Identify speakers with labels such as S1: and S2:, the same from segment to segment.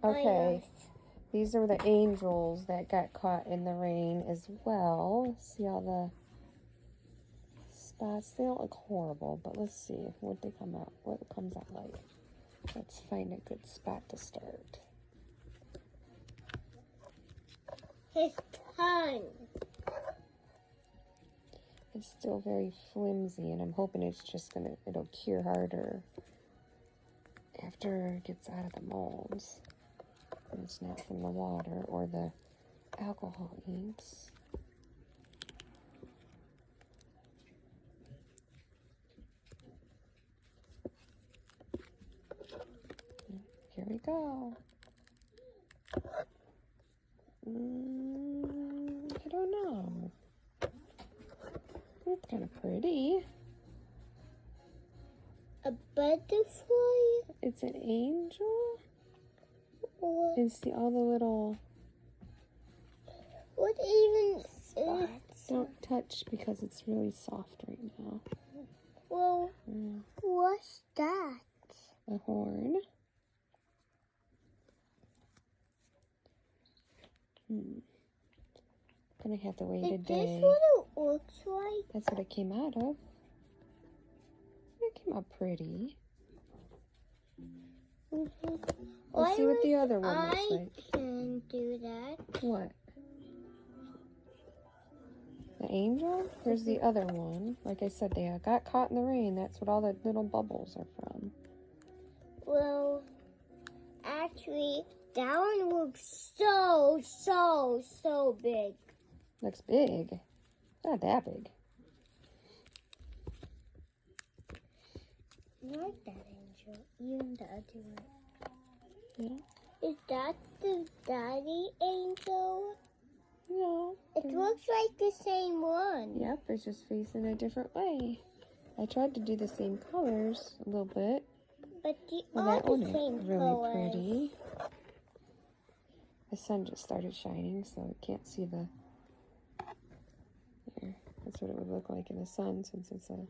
S1: Okay. These are the angels that got caught in the rain as well. See all the spots? They don't look horrible, but let's see what they come out. What it comes out like. Let's find a good spot to start.
S2: His tongue.
S1: It's still very flimsy, and I'm hoping it's just it'll cure harder after it gets out of the molds. And it's not from the water or the alcohol inks. Here we go. I don't know. It's kind of pretty.
S2: A butterfly?
S1: It's an angel?
S2: What?
S1: And see all the little
S2: What even
S1: spots. Don't touch because it's really soft right now.
S2: Well, what's that?
S1: A horn. Gonna have to wait a day.
S2: Is this what it looks like?
S1: That's what it came out of. It came out pretty. Let's see what the other one looks like.
S2: I can do that.
S1: What? The angel? Here's the other one. Like I said, they got caught in the rain. That's what all the little bubbles are from.
S2: Well, actually, that one looks so big.
S1: Looks big. Not that big.
S2: I like that angel. Even the other one.
S1: Yeah.
S2: Is that the daddy angel?
S1: No.
S2: It looks like the same one.
S1: Yep, it's just facing a different way. I tried to do the same colors a little bit.
S2: But they
S1: Well,
S2: are
S1: that
S2: the
S1: one
S2: same
S1: is really
S2: colors.
S1: pretty. The sun just started shining, so I can't see the... There. That's what it would look like in the sun, since it's a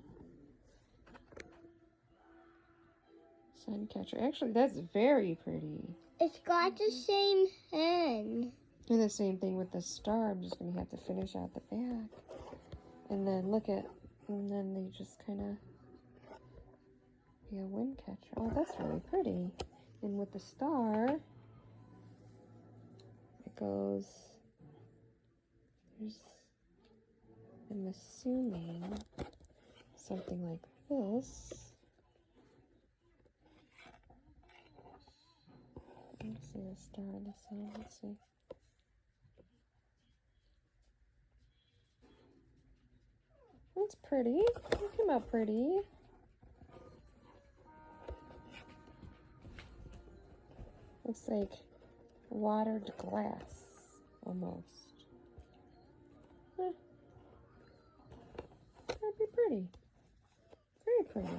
S1: sun catcher. Actually, that's very pretty.
S2: It's got the same hen.
S1: And the same thing with the star. I'm just going to have to finish out the back. And then and then they just kind of be a wind catcher. Oh, that's really pretty. And with the star, it goes, I'm assuming, something like this. Let's see the star in the sun. Let's see. That's pretty. It came out pretty. Looks like watered glass, almost. That'd be pretty. Very pretty.